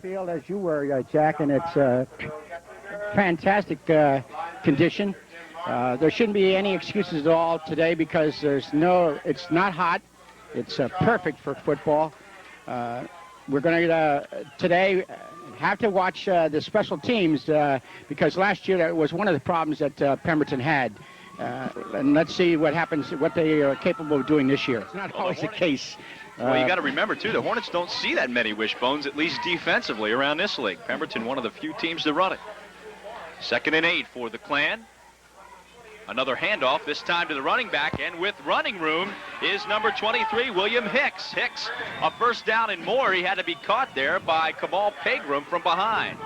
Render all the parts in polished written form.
field as you were, Jack, and it's fantastic condition. There shouldn't be any excuses at all today because it's not hot. It's perfect for football. We're going to today have to watch the special teams because last year that was one of the problems that Pemberton had. And let's see what happens, what they are capable of doing this year. It's not always the case. Well, you got to remember, too, the Hornets don't see that many wishbones, at least defensively, around this league. Pemberton, one of the few teams to run it. 2nd and 8 for the Clan. Another handoff, this time to the running back, and with running room is number 23, William Hicks. Hicks, a first down and more. He had to be caught there by Kamal Pegram from behind.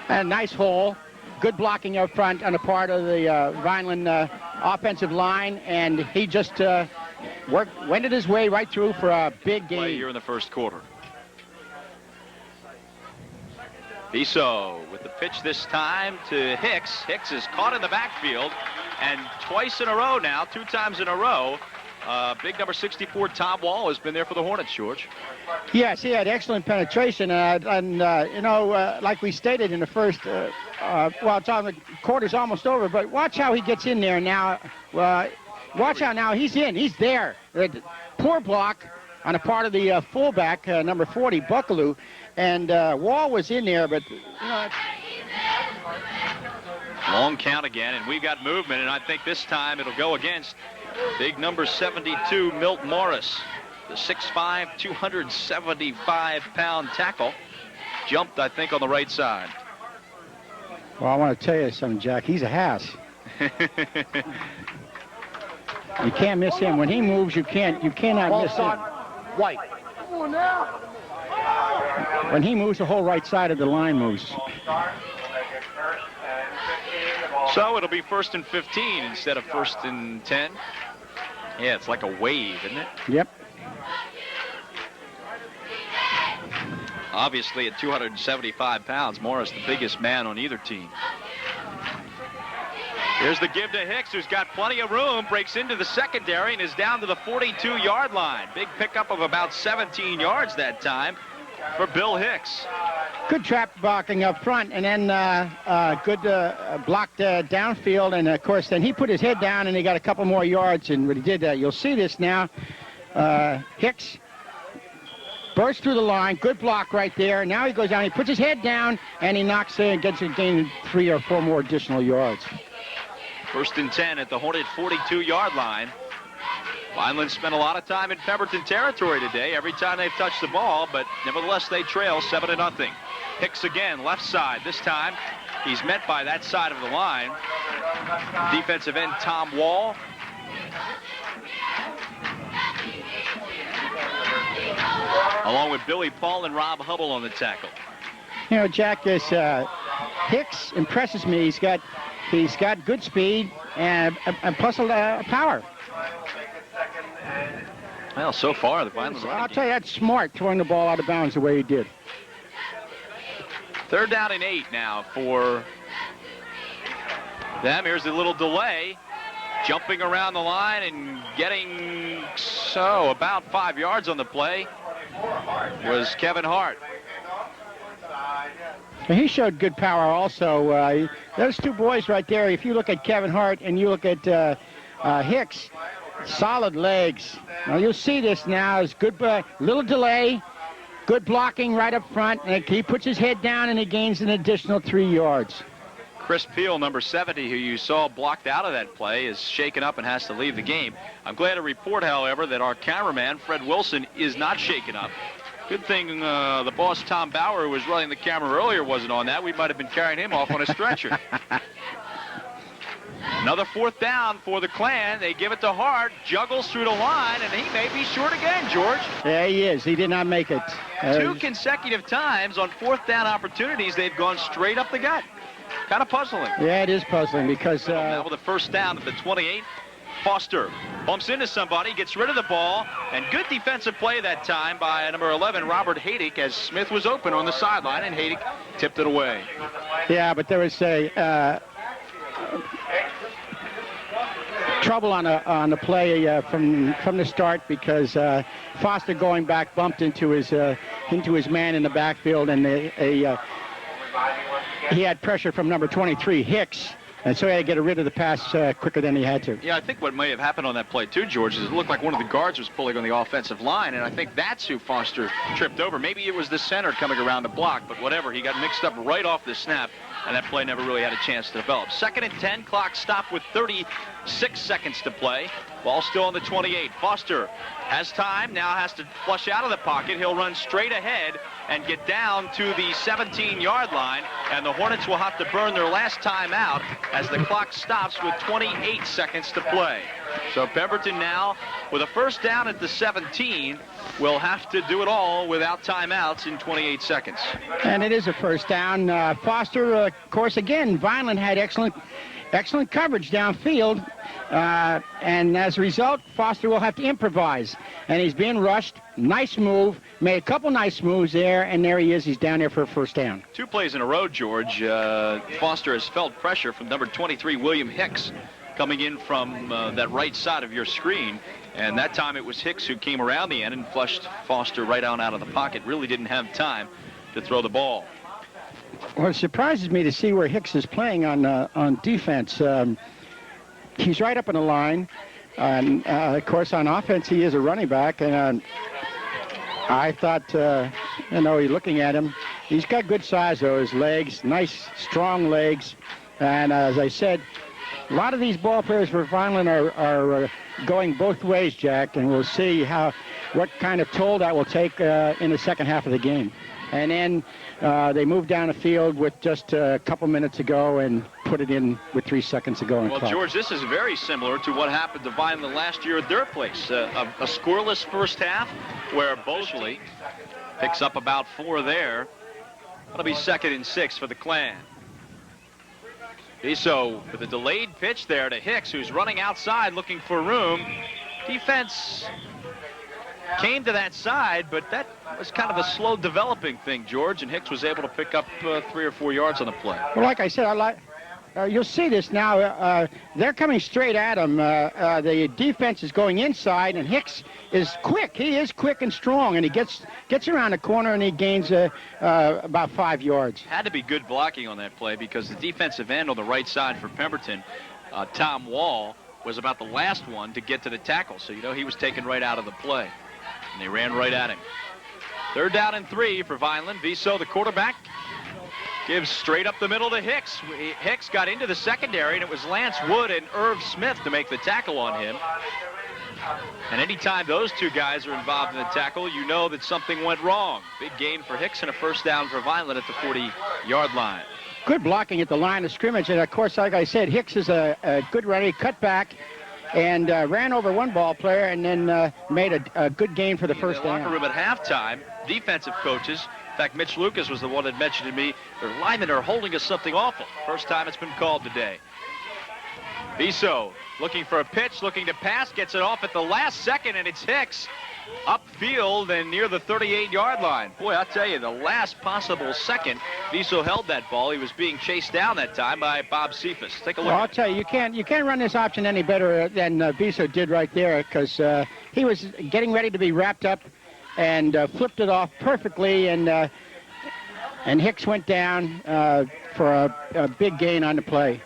A nice hole. Good blocking up front on the part of the Vineland offensive line, and he just wended his way right through for a big game. Play here in the first quarter. Biso with the pitch this time to Hicks. Hicks is caught in the backfield, and twice in a row now, 2 times in a row, big number 64 Tom Wall has been there for the Hornets, George. Yes, he had excellent penetration, like we stated in the first, it's on the quarter's almost over, but watch how he gets in there now. Watch how now he's in, he's there. Poor block on a part of the fullback, number 40, Buckaloo, and Wall was in there, but, Long count again, and we've got movement, and I think this time it'll go against big number 72, Milt Morris. The 6'5", 275-pound tackle. Jumped, I think, on the right side. Well, I want to tell you something, Jack. He's a house. You can't miss him. When he moves, you cannot miss him. White. When he moves, the whole right side of the line moves. So it'll be 1st and 15 instead of 1st and 10. Yeah, it's like a wave, isn't it? Yep. Obviously, at 275 pounds, Morris the biggest man on either team. Here's the give to Hicks, who's got plenty of room, breaks into the secondary and is down to the 42-yard line. Big pickup of about 17 yards that time for Bill Hicks. Good trap blocking up front, and then good blocked downfield, and of course then he put his head down and he got a couple more yards, and when he did that, you'll see this now. Hicks bursts through the line, good block right there. Now he goes down, he puts his head down, and he knocks in and gets a gain 3 or 4 more additional yards. 1st and 10 at the Hornet 42-yard line. Vineland spent a lot of time in Pemberton territory today, every time they've touched the ball, but nevertheless they trail 7-0. Hicks again, left side. This time he's met by that side of the line. Defensive end Tom Wall. Along with Billy Paul and Rob Hubble on the tackle. You know, Jack, this Hicks impresses me. He's got good speed and plus power. Well, so far the Vineland. I'll tell you, that's smart, throwing the ball out of bounds the way he did. 3rd down and 8 now for them. Here's a little delay. Jumping around the line and getting about 5 yards on the play was Kevin Hart. He showed good power also. Those 2 boys right there, if you look at Kevin Hart and you look at Hicks, solid legs. Now you'll see this now. It's good, little delay, good blocking right up front, and he puts his head down and he gains an additional 3 yards. Chris Peel, number 70, who you saw blocked out of that play, is shaken up and has to leave the game. I'm glad to report, however, that our cameraman, Fred Wilson, is not shaken up. Good thing the boss, Tom Bauer, who was running the camera earlier, wasn't on that. We might have been carrying him off on a stretcher. Another 4th down for the Clan. They give it to Hart, juggles through the line, and he may be short again, George. Yeah, he is. He did not make it. 2 consecutive times on 4th down opportunities, they've gone straight up the gut. Kind of puzzling. Yeah, it is puzzling because... now with a 1st down at the 28, Foster bumps into somebody, gets rid of the ball, and good defensive play that time by number 11, Robert Haydick, as Smith was open on the sideline, and Haydick tipped it away. Yeah, but there was a... trouble on the play from the start because Foster going back bumped into his man in the backfield, and he had pressure from number 23 Hicks, and so he had to get rid of the pass quicker than he had to. Yeah, I think what may have happened on that play too, George, is it looked like one of the guards was pulling on the offensive line, and I think that's who Foster tripped over. Maybe it was the center coming around the block, but whatever, he got mixed up right off the snap, and that play never really had a chance to develop. 2nd and 10, clock stopped with 36 seconds to play. Ball still on the 28. Foster has time, now has to flush out of the pocket. He'll run straight ahead and get down to the 17-yard line, and the Hornets will have to burn their last time out as the clock stops with 28 seconds to play. So Pemberton now, with a first down at the 17, will have to do it all without timeouts in 28 seconds. And it is a first down. Foster, of course, again, Vineland had excellent coverage downfield, and as a result, Foster will have to improvise. And he's being rushed. Nice move. Made a couple nice moves there, and there he is. He's down there for a first down. 2 plays in a row, George. Foster has felt pressure from number 23, William Hicks, coming in from that right side of your screen. And that time it was Hicks who came around the end and flushed Foster right on out of the pocket. Really didn't have time to throw the ball. Well, it surprises me to see where Hicks is playing on defense. He's right up in the line. And, of course, on offense, he is a running back. And I thought, looking at him, he's got good size, though. His legs, nice, strong legs. And as I said, a lot of these ball players for Vineland are going both ways, Jack, and we'll see what kind of toll that will take in the second half of the game. And then they moved down the field with just a couple minutes to go and put it in with 3 seconds to go. Well, George, this is very similar to what happened to Vineland last year at their place. A scoreless first half where Bosley picks up about 4 there. That'll be 2nd and 6 for the Clan. So with a delayed pitch there to Hicks, who's running outside looking for room. Defense came to that side, but that was kind of a slow developing thing, George, and Hicks was able to pick up 3 or 4 yards on the play. Well, like I said, you'll see this now. They're coming straight at him. The defense is going inside, and Hicks is quick. He is quick and strong, and he gets around the corner, and he gains about 5 yards. Had to be good blocking on that play because the defensive end on the right side for Pemberton, Tom Wall, was about the last one to get to the tackle. So, he was taken right out of the play. And they ran right at him. 3rd down and 3 for Vineland. Viso, the quarterback, gives straight up the middle to Hicks. Hicks got into the secondary, and it was Lance Wood and Irv Smith to make the tackle on him. And anytime those 2 guys are involved in the tackle, you know that something went wrong. Big gain for Hicks and a first down for Vineland at the 40-yard line. Good blocking at the line of scrimmage. And, of course, like I said, Hicks is a good runner. He cut back and ran over one ball player and then made a good gain for the first down. In the locker room at halftime, defensive coaches, in fact, Mitch Lucas was the one that mentioned to me, their linemen are holding us something awful. First time it's been called today. Viso looking for a pitch, looking to pass, gets it off at the last second, and it's Hicks upfield and near the 38-yard line. Boy, I'll tell you, the last possible second, Viso held that ball. He was being chased down that time by Bob Cephas. Take a look. Well, I'll tell you, you can't run this option any better than Viso did right there, because he was getting ready to be wrapped up and flipped it off perfectly, and Hicks went down for a big gain on the play.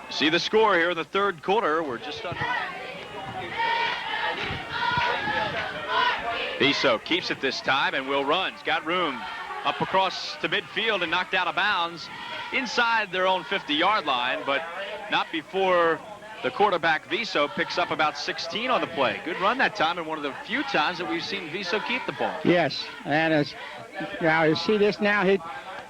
See the score here in the 3rd quarter. We're just under. Viso keeps it this time and will run. He's got room up across to midfield and knocked out of bounds inside their own 50-yard line, but not before the quarterback Viso picks up about 16 on the play. Good run that time, and one of the few times that we've seen Viso keep the ball. Yes, and now you see this now.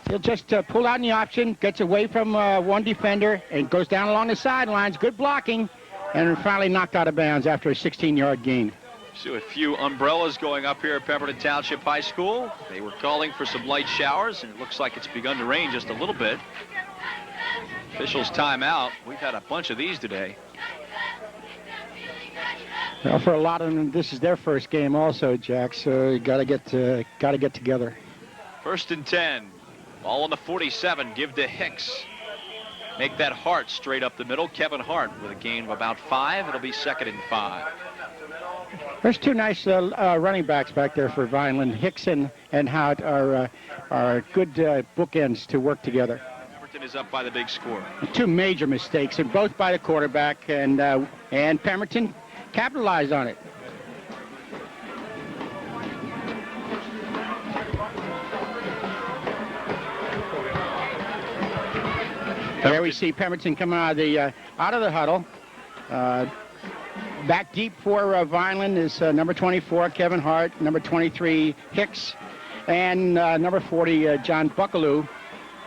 He'll just pull out in the option, gets away from one defender, and goes down along the sidelines. Good blocking, and finally knocked out of bounds after a 16-yard gain. See a few umbrellas going up here at Pemberton Township High School. They were calling for some light showers, and it looks like it's begun to rain just a little bit. Officials timeout. We've had a bunch of these today. Well, for a lot of them, this is their first game also, Jack. So you got to get together. 1st and 10. Ball on the 47. Give to Hicks. make that Hart straight up the middle. Kevin Hart with a gain of about 5. It'll be 2nd and 5. There's two nice running backs back there for Vineland. Hicks and Hart are good bookends to work together. Pemberton is up by the big score. Two major mistakes, and both by the quarterback, and Pemberton capitalized on it. There we see Pemberton coming out of the huddle. Back deep for Vineland is number 24, Kevin Hart, number 23, Hicks, and number 40, John Buckaloo.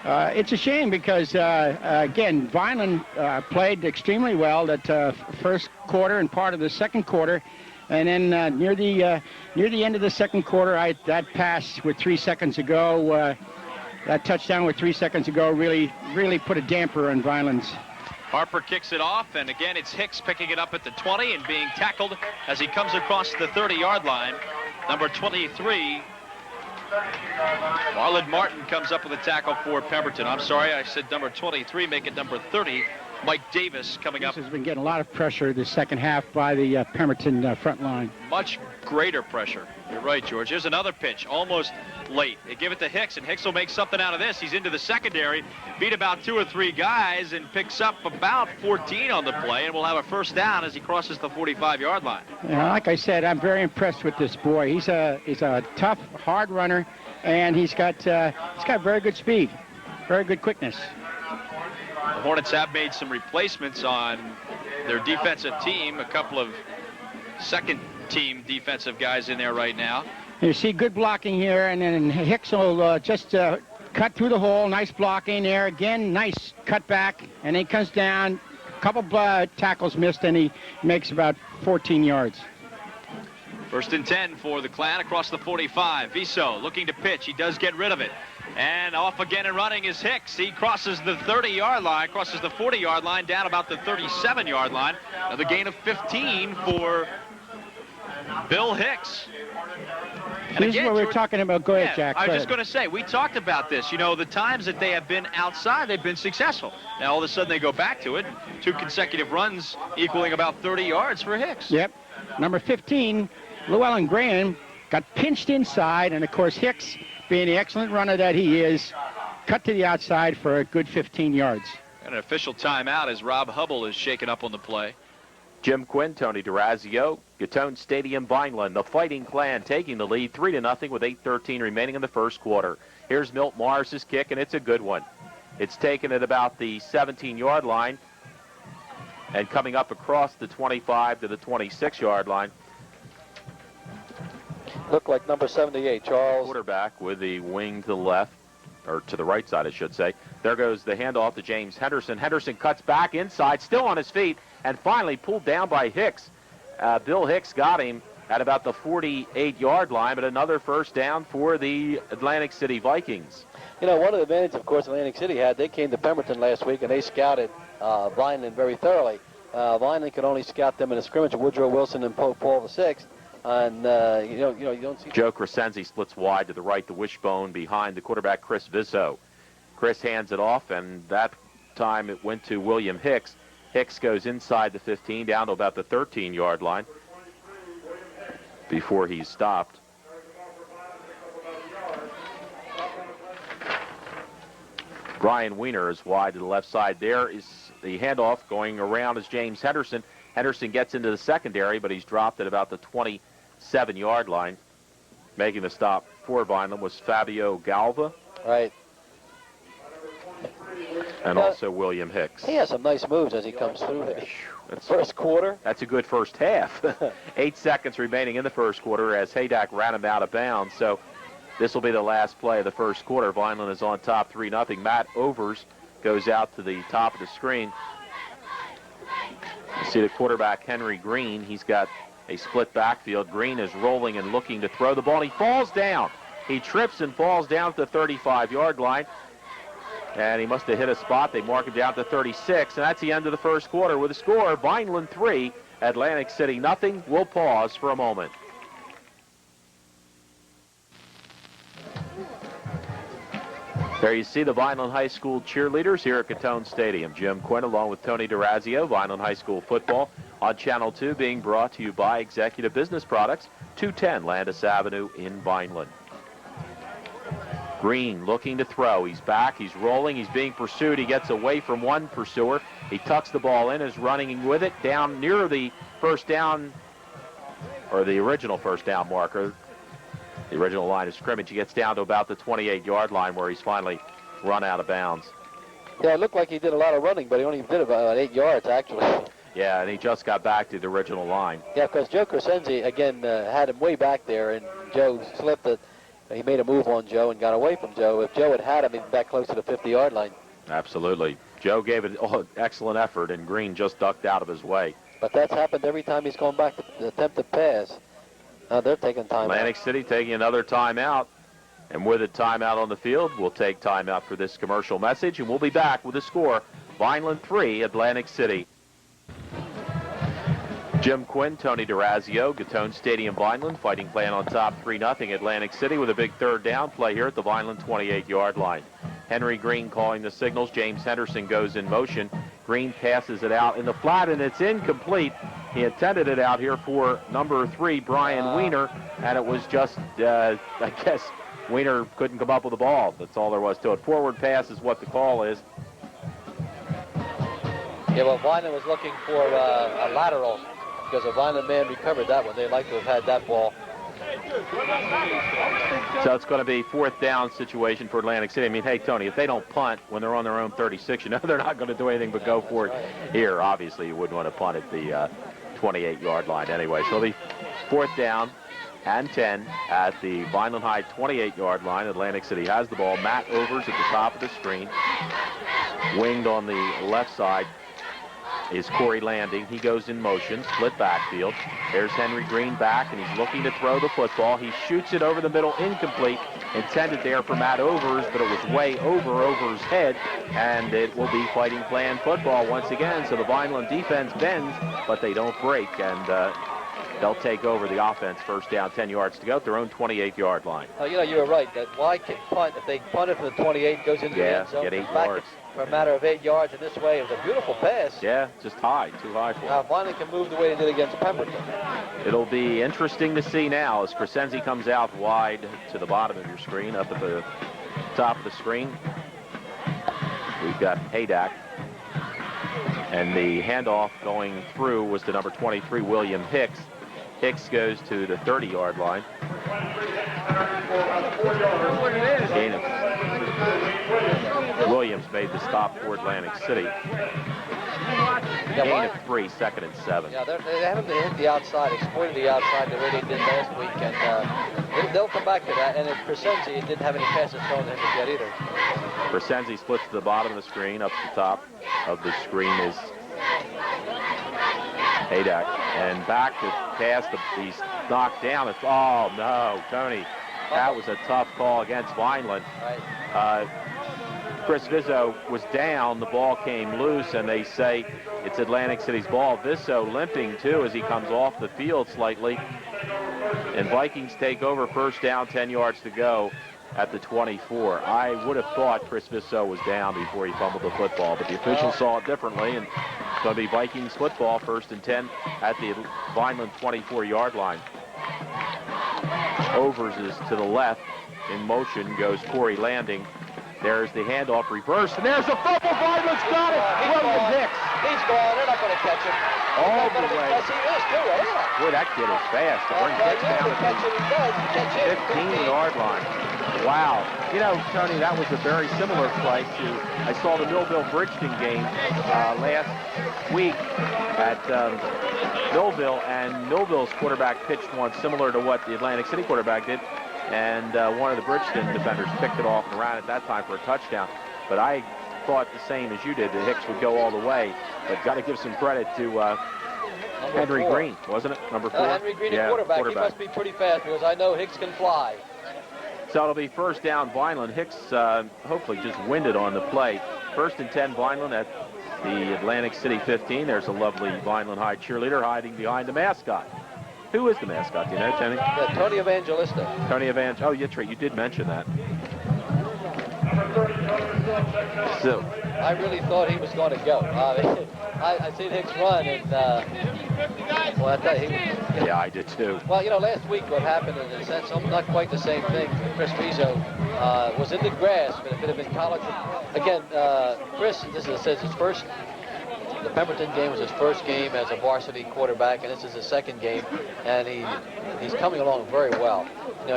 It's a shame because, again, Vineland played extremely well that first quarter and part of the second quarter. And then near the end of the second quarter, that pass with 3 seconds ago, that touchdown with 3 seconds ago really put a damper on Vineland's. Harper kicks it off, and again it's Hicks picking it up at the 20 and being tackled as he comes across the 30-yard line. Number 23, Marlon Martin, comes up with a tackle for Pemberton. I'm sorry, I said number 23, make it number 30. Mike Davis coming up. This has been getting a lot of pressure the second half by the Pemberton front line. Much greater pressure. You're right, George. Here's another pitch, almost late. They give it to Hicks, and Hicks will make something out of this. He's into the secondary, beat about 2 or 3 guys, and picks up about 14 on the play, and will have a first down as he crosses the 45-yard line. Yeah, like I said, I'm very impressed with this boy. He's a tough, hard runner, and he's got very good speed, very good quickness. The Hornets have made some replacements on their defensive team. A couple of second-team defensive guys in there right now. You see good blocking here, and then Hicks will just cut through the hole. Nice blocking there. Again, nice cut back, and he comes down. A couple tackles missed, and he makes about 14 yards. 1st and 10 for the Clan across the 45. Viso looking to pitch. He does get rid of it. And off again and running is Hicks. He crosses the 30-yard line, crosses the 40-yard line, down about the 37-yard line. Another gain of 15 for Bill Hicks. And this is what we were talking about. Go ahead, Jack. I was just going to say, we talked about this. You know, the times that they have been outside, they've been successful. Now, all of a sudden, they go back to it. 2 consecutive runs equaling about 30 yards for Hicks. Yep. Number 15, Llewellyn Graham, got pinched inside, and, of course, Hicks, being the excellent runner that he is, cut to the outside for a good 15 yards. And an official timeout as Rob Hubble is shaken up on the play. Jim Quinn, Tony DeRazio, Gatone Stadium, Vineland. The Fighting Clan taking the lead 3-0 with 8:13 remaining in the first quarter. Here's Milt Morris's kick, and it's a good one. It's taken at about the 17-yard line and coming up across the 25 to the 26-yard line. Looked like number 78, Charles. Quarterback with the wing to the left, or to the right side, I should say. There goes the handoff to James Henderson. Henderson cuts back inside, still on his feet, and finally pulled down by Hicks. Bill Hicks got him at about the 48-yard line, but another first down for the Atlantic City Vikings. You know, one of the advantages, of course, Atlantic City had, they came to Pemberton last week, and they scouted Vineland very thoroughly. Vineland could only scout them in a scrimmage, Woodrow Wilson and Paul VI. And, you don't see... Joe Crescenzi splits wide to the right, the wishbone behind the quarterback, Chris Viso. Chris hands it off, and that time it went to William Hicks. Hicks goes inside the 15, down to about the 13-yard line before he's stopped. Brian Weiner is wide to the left side. There is the handoff going around as James Henderson. Henderson gets into the secondary, but he's dropped at about the 27-yard line. Making the stop for Vineland was Fabio Galva. Right. And also William Hicks. He has some nice moves as he comes through there. First quarter. That's a good first half. 8 seconds remaining in the first quarter as Haydak ran him out of bounds. So this will be the last play of the first quarter. Vineland is on top 3-0. Matt Overs goes out to the top of the screen. You see the quarterback, Henry Green. He's got a split backfield. Green is rolling and looking to throw the ball, and he falls down. He trips and falls down at the 35-yard line. And he must have hit a spot. They mark him down to 36, and that's the end of the first quarter with a score, Vineland 3, Atlantic City nothing. We'll pause for a moment. There you see the Vineland High School cheerleaders here at Catone Stadium. Jim Quinn along with Tony DeRazio, Vineland High School football on Channel 2, being brought to you by Executive Business Products, 210 Landis Avenue in Vineland. Green looking to throw. He's back. He's rolling. He's being pursued. He gets away from one pursuer. He tucks the ball in, is running with it down near the first down, or the original first down marker, the original line of scrimmage. He gets down to about the 28-yard line where he's finally run out of bounds. Yeah, it looked like he did a lot of running, but he only did about 8 yards, actually. Yeah, and he just got back to the original line. Yeah, because Joe Crescenzi, again, had him way back there, and Joe slipped it. He made a move on Joe and got away from Joe. If Joe had him, he'd be back close to the 50-yard line. Absolutely. Joe gave it excellent effort, and Green just ducked out of his way. But that's happened every time he's gone back to attempt to pass. They're taking time Atlantic out. City taking another timeout. And with a timeout on the field, we'll take timeout for this commercial message, and we'll be back with the score. Vineland 3, Atlantic City. Jim Quinn, Tony DeRazio, Catone Stadium, Vineland, fighting plan on top 3-0 Atlantic City with a big third down play here at the Vineland 28-yard line. Henry Green calling the signals. James Henderson goes in motion. Green passes it out in the flat, and it's incomplete. He intended it out here for number 3, Brian Weiner, and it was just, I guess, Weiner couldn't come up with the ball. That's all there was to it. Forward pass is what the call is. Yeah, well, Vineland was looking for a lateral because a Vineland man recovered that one. They'd like to have had that ball. So it's going to be fourth down situation for Atlantic City. I mean, hey, Tony, if they don't punt when they're on their own 36, you know they're not going to do anything but go for it here. Obviously, you wouldn't want to punt at the 28-yard line anyway. So it'll be fourth down and 10 at the Vineland High 28-yard line. Atlantic City has the ball. Matt Overs at the top of the screen. Winged on the left side is Corey Landing. He goes in motion, split backfield. There's Henry Green back, and he's looking to throw the football. He shoots it over the middle, incomplete. Intended there for Matt Overs, but it was way over Overs' head, and it will be fighting plan football once again. So the Vineland defense bends, but they don't break, and they'll take over the offense. First down, 10 yards to go at their own 28-yard line. You know, you were right. That why can punt? If they punt it from the 28, goes into the end zone. Get 8 back yards. For a matter of 8 yards in this way. It was a beautiful pass. Yeah, just high, too high for Now, him. Vineland can move the way they did against Pemberton. It'll be interesting to see now as Crescenzi comes out wide to the bottom of your screen, up at the top of the screen. We've got Haydak. And the handoff going through was to number 23, William Hicks. Hicks goes to the 30-yard line. Gain of Williams made the stop for Atlantic City. Gain of 3, second and 7. Yeah, they haven't hit the outside, exploited the outside the way they did last week, and they'll come back to that. And if Crescenzi didn't have any passes thrown to him yet either. Crescenzi splits to the bottom of the screen. Up to the top of the screen is Haydak. And back to pass. He's knocked down. Oh, no, Tony. That was a tough call against Vineland. Right. Chris Vizzo was down. The ball came loose, and they say it's Atlantic City's ball. Vizzo limping, too, as he comes off the field slightly. And Vikings take over. First down, 10 yards to go at the 24. I would have thought Chris Vizzo was down before he fumbled the football, but the officials saw it differently, and it's going to be Vikings football, first and 10 at the Vineland 24-yard line. Overs is to the left. In motion goes Corey Landing. There's the handoff reversed, and there's a fumble. Vineland's got it. William Hicks. He's gone. They're not going to catch him. All the way. Yes, he is, too. Look at that. Boy, that kid is fast. To bring Hicks down to the 15-yard line. Wow. You know, Tony, that was a very similar play to, I saw the Millville-Bridgeton game last week at Millville, and Millville's quarterback pitched one similar to what the Atlantic City quarterback did, and one of the Bridgeton defenders picked it off and ran at that time for a touchdown. But I thought the same as you did, that Hicks would go all the way, but got to give some credit to Henry Green, wasn't it? Number 4? Henry Green, the quarterback. He must be pretty fast because I know Hicks can fly. So it'll be first down Vineland. Hicks hopefully just winded on the play. First and 10 Vineland at the Atlantic City 15. There's a lovely Vineland High cheerleader hiding behind the mascot. Who is the mascot? Do you know, Tony? Yeah, Tony Evangelista. Tony Evangelista. Oh, that's right. You did mention that. So, I really thought he was going to go. I seen Hicks run, and well, I tell you, yeah, I did too. well, last week what happened in a sense, not quite the same thing. Chris Rizzo was in the grass, but a bit of in college. Again, Chris, says his first. The Pemberton game was his first game as a varsity quarterback, and this is his second game, and he's coming along very well.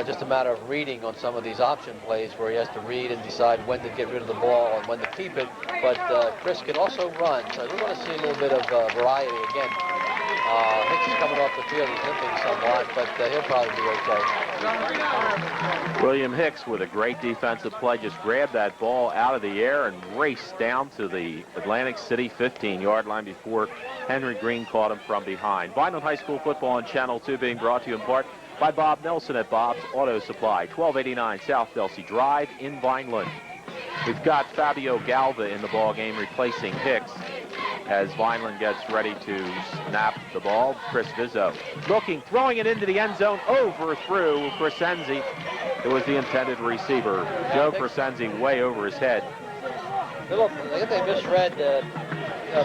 Just a matter of reading on some of these option plays where he has to read and decide when to get rid of the ball and when to keep it. But Chris can also run, so we're going to see a little bit of variety again. Hicks is coming off the field, he's limping somewhat, but he'll probably be okay. William Hicks with a great defensive play, just grabbed that ball out of the air and raced down to the Atlantic City 15-yard line before Henry Green caught him from behind. Vineland High School football on Channel 2 being brought to you in part by Bob Nelson at Bob's Auto Supply, 1289 South Delsey Drive in Vineland. We've got Fabio Galva in the ball game replacing Hicks as Vineland gets ready to snap the ball. Chris Vizzo looking, throwing it into the end zone, overthrew Crescenzi. It was the intended receiver. Joe Crescenzi way over his head. I think they misread.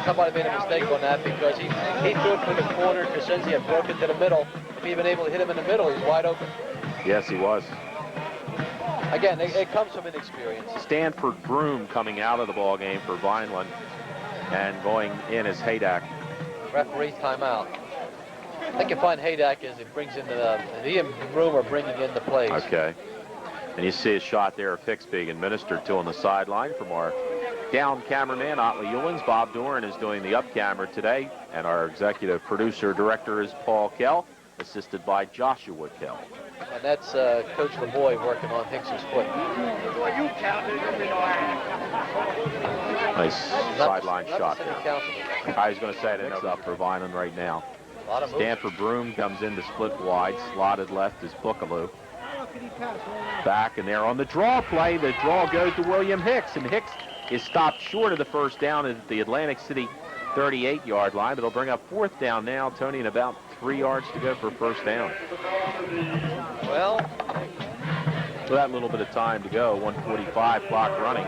Somebody made a mistake on that because he threw it to the corner. Crescenzi had broken to the middle. If he had been able to hit him in the middle, he's wide open. Yes, he was. Again, it comes from inexperience. Stanford Broom coming out of the ball game for Vineland, and going in as Haydak. Referee timeout. I think you find Haydak as it brings in he and Broom are bringing in the plays. Okay. And you see a shot there of Hicks being administered to on the sideline from our down cameraman, Otley Ewens. Bob Doran is doing the up camera today, and our executive producer director is Paul Kell, assisted by Joshua Kell. And that's Coach LeBoy working on Hicks's foot. Nice sideline shot. There. I was going to say that it's up for Vineland right now. Stanford Broom comes in to split wide. Slotted left is Bookaloo. Back, and there on the draw play. The draw goes to William Hicks, and Hicks is stopped short of the first down at the Atlantic City 38-yard line, but they'll bring up fourth down now, Tony, and about 3 yards to go for first down. Well, so that little bit of time to go, 1:45 clock running.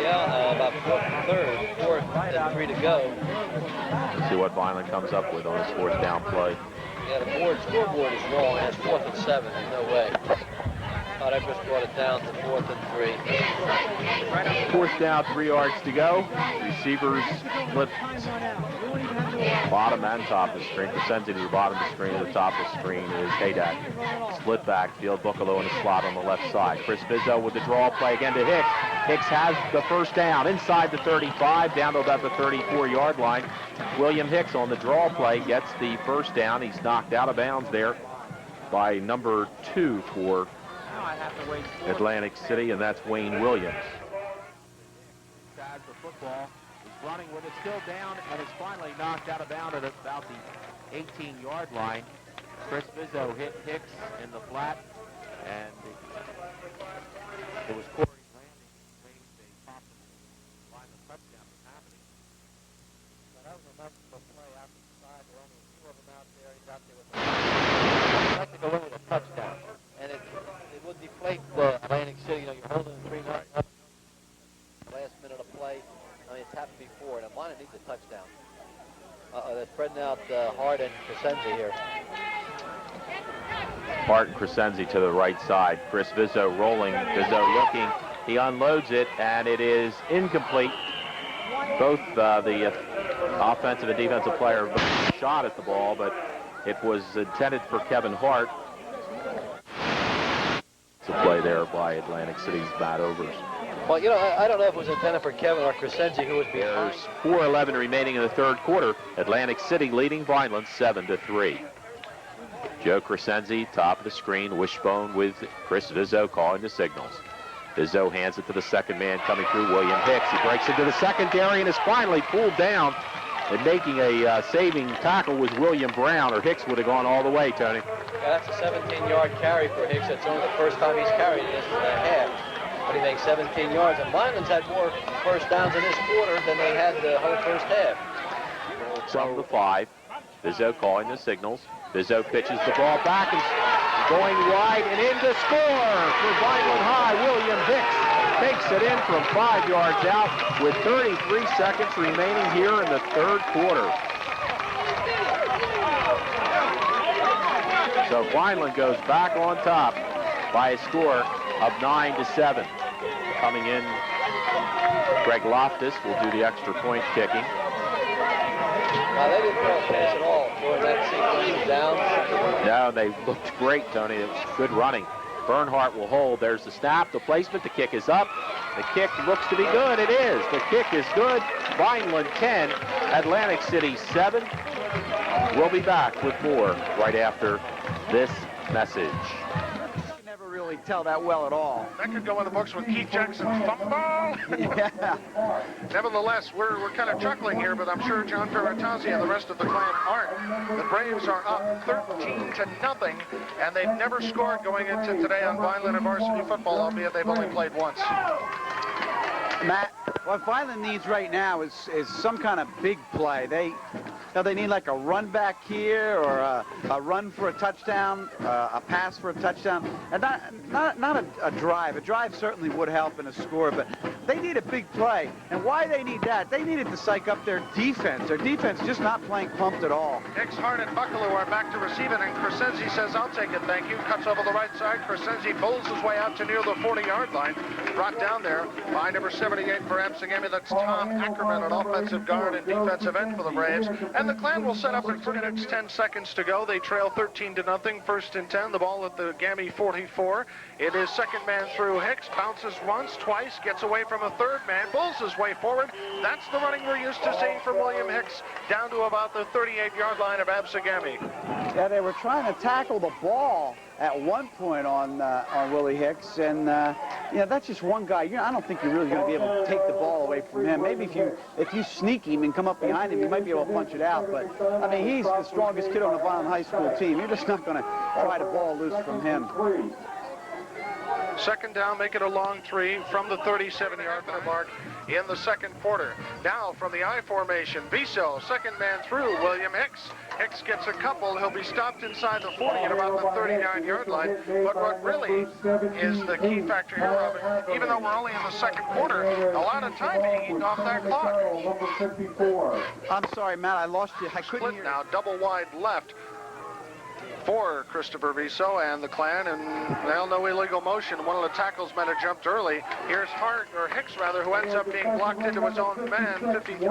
Yeah, about fourth and 3 to go. Let's see what Vineland comes up with on his fourth down play. Yeah, the scoreboard is wrong. It's 4th and 7. There's no way. Thought I just brought it down to 4th and 3. Fourth down, 3 yards to go. Receivers split bottom and top of the screen. Crescenzi to the bottom of the screen. To the top of the screen is Haydak. Split backfield. Bookaloo in the slot on the left side. Chris Vizzo with the draw play again to Hicks. Hicks has the first down inside the 35, down to about the 34-yard line. William Hicks on the draw play gets the first down. He's knocked out of bounds there by number 2 for Atlantic City, and that's Wayne Williams. Tags the football, is running with it still down, and is finally knocked out of bounds at about the 18-yard line. Chris Vizzo hit Hicks in the flat, and it was Corey Landing who made a possible line of touchdown from happening. That was enough for play out the side. There were only a few of them out there. He's out there with a technical win with a touchdown. And it would deflate Atlantic City. You're holding 3-0. Last minute of play. It's happened before. And Vineland needs a touchdown. They're spreading out Hart and Crescenzi here. Hart and Crescenzi to the right side. Chris Vizzo rolling. Vizzo looking. He unloads it, and it is incomplete. Both the offensive and defensive player shot at the ball, but it was intended for Kevin Hart. It's a play there by Atlantic City's Matt Overs. Well, I don't know if it was intended for Kevin or Crescenzi, who was behind. There's 4:11 remaining in the third quarter. Atlantic City leading Vineland 7-3. Joe Crescenzi, top of the screen, wishbone with Chris Vizzo calling the signals. Vizzo hands it to the second man coming through, William Hicks. He breaks into the secondary and is finally pulled down. And making a saving tackle was William Brown, or Hicks would have gone all the way, Tony. Yeah, that's a 17-yard carry for Hicks. That's only the first time he's carried this half. But he makes 17 yards. And Vineland's had more first downs in this quarter than they had the whole first half. 7-5. Vizzo calling the signals. Vizzo pitches the ball back and going wide and in to score for Vineland High, William Hicks. Takes it in from 5 yards out with 33 seconds remaining here in the third quarter. So Vineland goes back on top by a score of 9-7. Coming in, Greg Loftus will do the extra point kicking. Now, they didn't throw a pass at all during that sequence down. No, they looked great, Tony. It was good running. Bernhardt will hold. There's the snap, the placement, the kick is up. The kick looks to be good. It is. The kick is good. Vineland 10, Atlantic City 7. We'll be back with more right after this message. Never really tell that well at all. That could go in the books with Keith Jackson fumble. Yeah. Nevertheless, we're kind of chuckling here, but I'm sure John Ferrantazzi and the rest of the Klan aren't. The Braves are up 13-0, and they've never scored going into today on Vineland and varsity football, albeit they've only played once. Matt, what Vineland needs right now is some kind of big play. They need like a run back here or a run for a touchdown, a pass for a touchdown, and not a drive. A drive certainly would help in a score, but they need a big play. And why they need that? They needed to psych up their defense. Their defense just not playing pumped at all. Hicks, Hart, and Buckaloo are back to receive it, and Crescenzi says, "I'll take it, thank you." Cuts over the right side. Crescenzi bowls his way out to near the 40-yard line. Brought down there by number 78 for Absegami. That's Tom Ackerman, an offensive guard and defensive end for the Braves. And the Klan will set up in 3 minutes, 10 seconds to go. They trail 13-0, 1st and 10. The ball at the Gammy 44. It is second man through Hicks. Bounces once, twice, gets away from a third man, bulls his way forward. That's the running we're used to seeing from William Hicks down to about the 38-yard line of Absegami. Yeah, they were trying to tackle the ball at one point on Willie Hicks, and that's just one guy. I don't think you're really going to be able to take the ball away from him. Maybe if you sneak him and come up behind him, you might be able to punch it out. But I mean, he's the strongest kid on the Vineland High School team. You're just not going to pry the ball loose from him. Second down, make it a long 3 from the 37-yard mark in the second quarter. Now from the I formation, Viso, second man through, William Hicks. Hicks gets a couple. He'll be stopped inside the 40 at about the 39-yard line. But what really is the key factor here, Robert, even though we're only in the second quarter, a lot of time being eaten off that clock. I'm sorry, Matt, I lost you. I couldn't hear. Now, double wide left for Christopher Viso and the Klan, and well, no illegal motion. One of the tackles might have jumped early. Here's Hicks, who ends up being blocked into his own man, 53.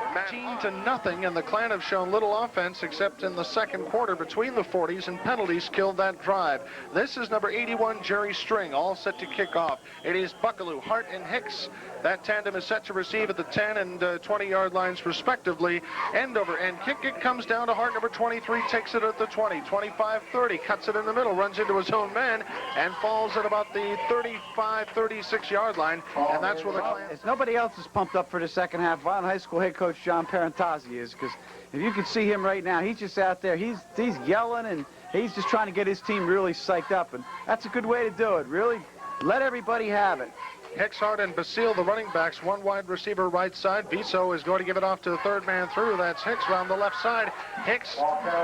13-0, and the Klan have shown little offense except in the second quarter between the 40s, and penalties killed that drive. This is number 81, Jerry String, all set to kick off. It is Buckaloo, Hart, and Hicks. That tandem is set to receive at the 10 and 20-yard lines, respectively. End over end kick. It comes down to Hart, number 23, takes it at the 20, 25, 30, cuts it in the middle, runs into his own man, and falls at about the 35, 36-yard line. And that's where the Klan... If nobody else is pumped up for the second half, Vineland High School head coach John Ferrantazzi is, because if you can see him right now, he's just out there. He's yelling, and he's just trying to get his team really psyched up. And that's a good way to do it. Really let everybody have it. Hicks, Hart, and Basile, the running backs. One wide receiver right side. Viso is going to give it off to the third man through. That's Hicks around the left side. Hicks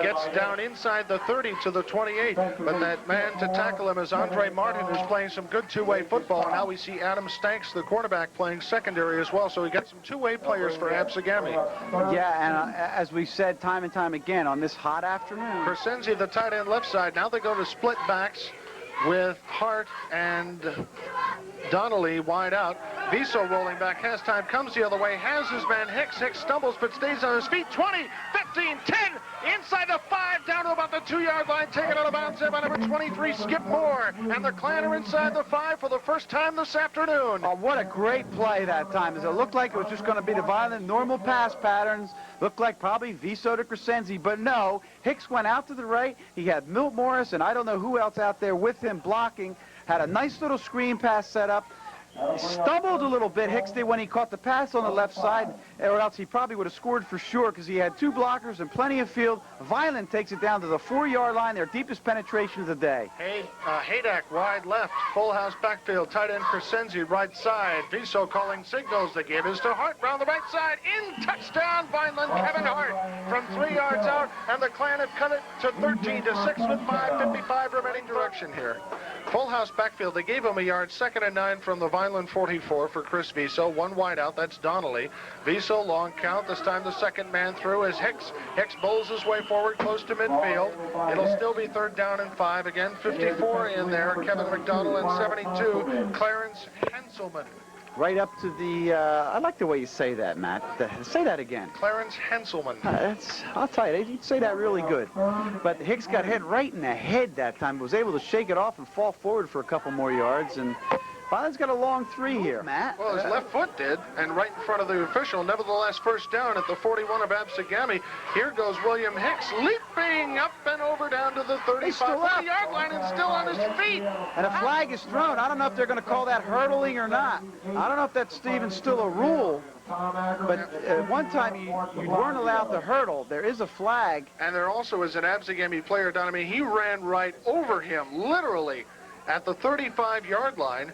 gets down inside the 30 to the 28. But that man to tackle him is Andre Martin, who's playing some good two-way football. And now we see Adam Stanks, the quarterback, playing secondary as well. So we got some two-way players for Absegami. Yeah, and as we said time and time again on this hot afternoon. Crescenzi, the tight end left side. Now they go to split backs with Hart and Donnelly wide out. Viso rolling back, has time, comes the other way, has his man Hicks. Hicks stumbles but stays on his feet. 20, 15, 10, inside the 5, down to about the 2-yard line, taken out of bounds there by number 23, Skip Moore. And the Klan are inside the 5 for the first time this afternoon. Oh, what a great play that time. As it looked like it was just going to be the Vineland normal pass patterns. Looked like probably Viso to Crescenzi, but no. Hicks went out to the right. He had Milt Morris and I don't know who else out there with him blocking. Had a nice little screen pass set up. Stumbled a little bit, Hicks did, when he caught the pass on the left side, or else he probably would have scored for sure because he had 2 blockers and plenty of field. Vineland takes it down to the 4-yard line, their deepest penetration of the day. Haydak wide left, full house backfield, tight end Crescenzi right side. Viso calling signals. The give is to Hart round the right side. In touchdown, Vineland, Kevin Hart from 3 yards out, and the Klan have cut it to 13-6 with 5:55 remaining direction here. Full house backfield. They gave him a yard. 2nd and 9 from the Vineland 44 for Chris Viso. One wide out. That's Donnelly. Viso long count. This time the second man through is Hicks. Hicks bowls his way forward close to midfield. It'll still be 3rd down and 5. Again, 54 in there. Kevin McDonald and 72. Clarence Henselman. Right up to the, I like the way you say that, Matt. Say that again. Clarence Henselman. I'll tell you, you'd say that really good. But Hicks got hit right in the head that time. Was able to shake it off and fall forward for a couple more yards. And Vineland's got a long 3 here, Matt. Well, his left foot did, and right in front of the official. Nevertheless, first down at the 41 of Absegami. Here goes William Hicks, leaping up and over down to the 35-40-yard line and still on his feet. And a flag is thrown. I don't know if they're going to call that hurdling or not. I don't know if that's, Stephen, still a rule. But at one time, you weren't allowed to hurdle. There is a flag. And there also is an Absegami player down. I mean, he ran right over him, literally, at the 35-yard line.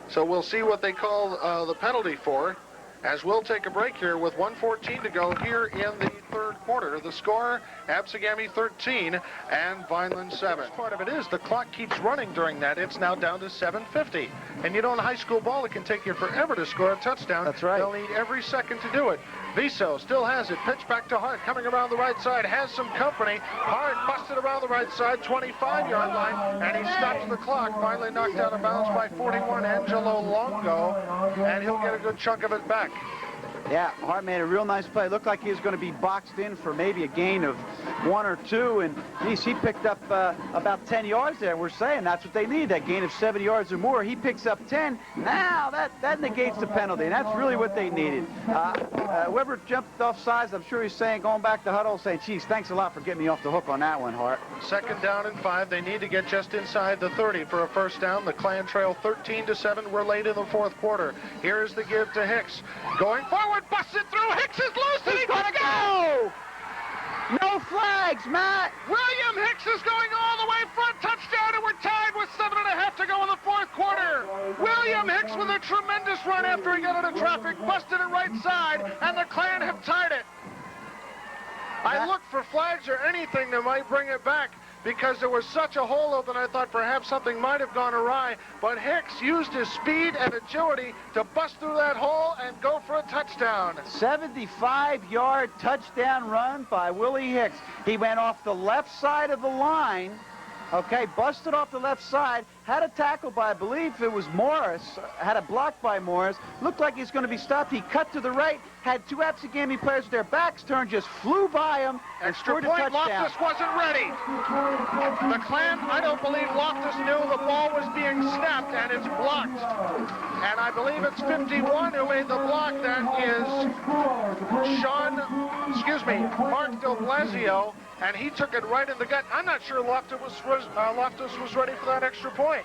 So we'll see what they call the penalty for, as we'll take a break here with 1:14 to go here in the 3rd quarter. The score, Absegami 13 and Vineland 7. Part of it is the clock keeps running during that. It's now down to 7:50. And you know, in high school ball, it can take you forever to score a touchdown. That's right. They'll need every second to do it. Viso still has it. Pitch back to Hart, coming around the right side, has some company. Hart busted around the right side, 25-yard line, and he stops the clock. Finally knocked out of bounds by 41, Angelo Longo, and he'll get a good chunk of it back. Yeah, Hart made a real nice play. Looked like he was going to be boxed in for maybe a gain of 1 or 2, and geez, he picked up about 10 yards there. We're saying that's what they need, that gain of 7 yards or more. He picks up 10. Now that negates the penalty, and that's really what they needed. Whoever jumped off sides, I'm sure he's saying, going back to huddle, saying, geez, thanks a lot for getting me off the hook on that one, Hart. 2nd down and 5. They need to get just inside the 30 for a first down. The Clan trail 13-7. We're late in the 4th quarter. Here's the give to Hicks. Going forward, busted through. Hicks is loose, and he's gonna go! No flags, Matt! William Hicks is going all the way front, touchdown, and we're tied with 7.5 to go in the 4th quarter. William Hicks with a tremendous run after he got into traffic, busted it right side, and the Clan have tied it. I looked for flags or anything that might bring it back, because there was such a hole open, I thought perhaps something might have gone awry, but Hicks used his speed and agility to bust through that hole and go for a touchdown. 75-yard touchdown run by Willie Hicks. He went off the left side of the line, okay, busted off the left side, had a tackle by, I believe it was Morris, had a block by Morris, looked like he's going to be stopped. He cut to the right, had 2 Absegami players with their backs turned, just flew by him and scored a touchdown. Loftus wasn't ready. The Clan, I don't believe Loftus knew the ball was being snapped, and it's blocked. And I believe it's 51 who made the block. That is Mark Del Blasio, and he took it right in the gut. I'm not sure Loftus was ready for that extra point.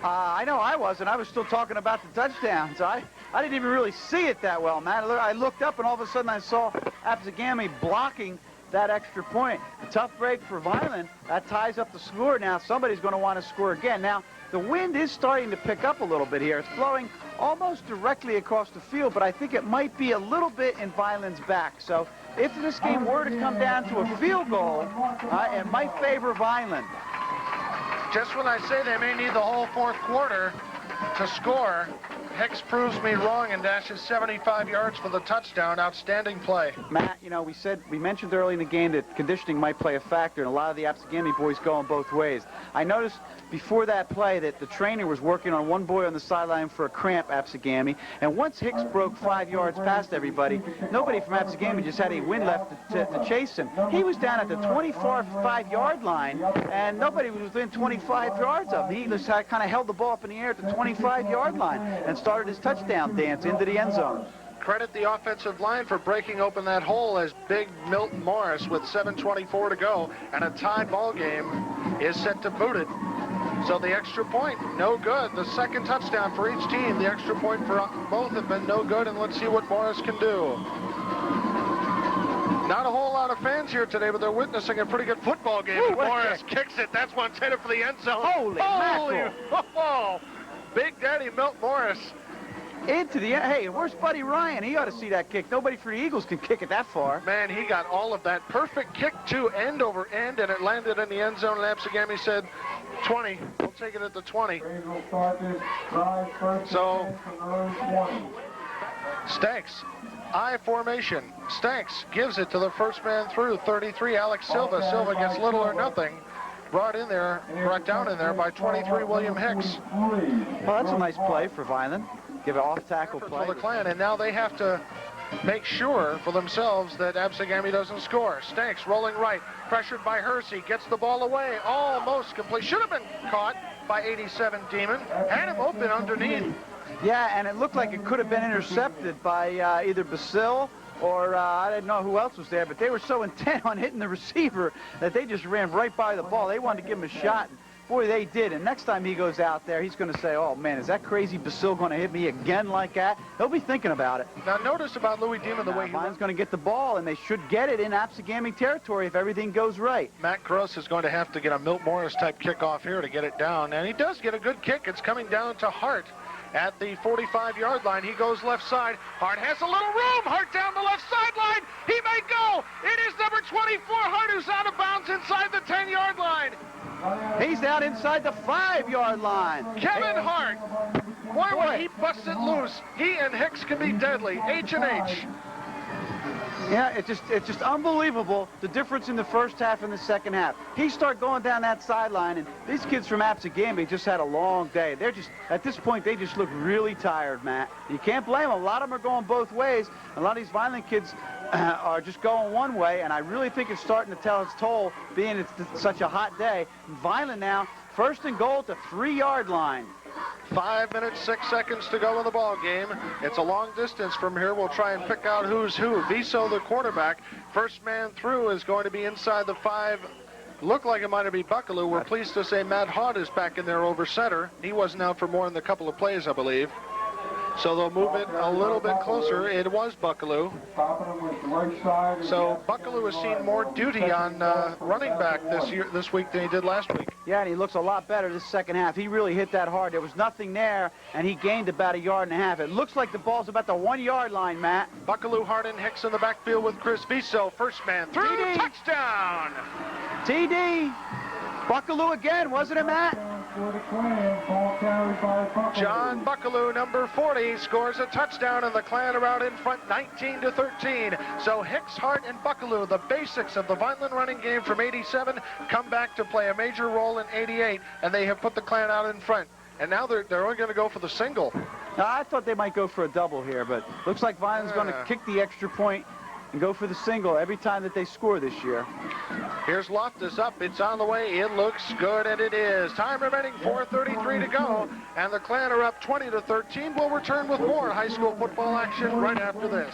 I know I wasn't. I was still talking about the touchdowns. I didn't even really see it that well, Matt. I looked up, and all of a sudden I saw Absegami blocking that extra point. A tough break for Vineland. That ties up the score. Now somebody's going to want to score again. Now, the wind is starting to pick up a little bit here. It's blowing almost directly across the field, but I think it might be a little bit in Vineland's back. So if this game were to come down to a field goal, it might favor Vineland. Just when I say they may need the whole 4th quarter to score, Hicks proves me wrong and dashes 75 yards for the touchdown. Outstanding play. Matt, you know, we mentioned early in the game that conditioning might play a factor, and a lot of the Absegami boys going both ways. I noticed before that play that the trainer was working on one boy on the sideline for a cramp, Absegami, and once Hicks broke 5 yards past everybody, nobody from Absegami just had any wind left to chase him. He was down at the 25-yard line, and nobody was within 25 yards of him. He just kind of held the ball up in the air at the 25-yard line and started his touchdown dance into the end zone. Credit the offensive line for breaking open that hole, as big Milton Morris, with 7:24 to go, and a tie ball game, is set to boot it. So the extra point, no good. The second touchdown for each team. The extra point for both have been no good, and let's see what Morris can do. Not a whole lot of fans here today, but they're witnessing a pretty good football game. Ooh, Morris kicks it. That's one headed for the end zone. Holy mackerel. Oh, Big Daddy Milt Morris into the, hey, where's Buddy Ryan? He ought to see that kick. Nobody for the Eagles can kick it that far. Man, he got all of that perfect kick to end over end, and it landed in the end zone. Absegami said 20. We'll take it at the 20. So, Stanks, I formation. Stanks gives it to the first man through, 33, Alex Silva. Silva gets little or nothing. Brought down in there by 23, William Hicks. Well, that's a nice play for Vineland. Give an off-tackle play. For the Klan, and now they have to make sure for themselves that Absegami doesn't score. Stanks rolling right, pressured by Hersey, gets the ball away, almost complete. Should have been caught by 87 Demon. Had him open underneath. Yeah, and it looked like it could have been intercepted by either Basil or I didn't know who else was there, but they were so intent on hitting the receiver that they just ran right by the ball. They wanted to give him a shot. Boy, they did, and next time he goes out there, he's going to say, oh, man, is that crazy Basil going to hit me again like that? He'll be thinking about it. Now, notice about Louis Demon the way Vineland's going to get the ball, and they should get it in Absegami territory if everything goes right. Matt Gross is going to have to get a Milt Morris-type kickoff here to get it down, and he does get a good kick. It's coming down to Hart at the 45-yard line. He goes left side. Hart has a little room. Hart down the left sideline. He may go. It is number 24, Hart, who's out of bounds inside the 10-yard line. He's down inside the 5-yard line. Kevin Hart. Boy, when he busts it loose, he and Hicks can be deadly. H&H. Yeah, it's just unbelievable the difference in the first half and the second half. He started going down that sideline, and these kids from Absegami just had a long day. They're just, at this point, they just look really tired, Matt. You can't blame them. A lot of them are going both ways. A lot of these Vineland kids are just going one way, and I really think it's starting to tell its toll, being it's such a hot day. Vineland now, first and goal at the 3-yard line. 5 minutes, 6 seconds to go in the ball game. It's a long distance from here. We'll try and pick out who's who. Viso, the quarterback, first man through, is going to be inside the 5. Looked like it might have been Buckaloo. We're pleased to say Matt Haught is back in there over center. He wasn't out for more than a couple of plays, I believe. So they'll move it a little bit closer. It was Buckaloo. So Buckaloo has seen more duty on running back this week than he did last week. Yeah, and he looks a lot better this second half. He really hit that hard. There was nothing there, and he gained about 1.5 yards. It looks like the ball's about the 1-yard line, Matt. Buckaloo, Hardin, Hicks in the backfield with Chris Viso. First man through, TD. Touchdown! TD. Buckaloo again, wasn't it, Matt? John Buckaloo, number 40, scores a touchdown, and the Klan are out in front 19-13. So Hicks, Hart, and Buckaloo, the basics of the Vineland running game from 87, come back to play a major role in 88, and they have put the Klan out in front. And now they're only going to go for the single. Now, I thought they might go for a double here, but looks like Vineland's going to kick the extra point and go for the single every time that they score this year. Here's Loftus up. It's on the way. It looks good, and it is. Time remaining, 4:33 to go, and the Klan are up 20-13. We'll return with more high school football action right after this.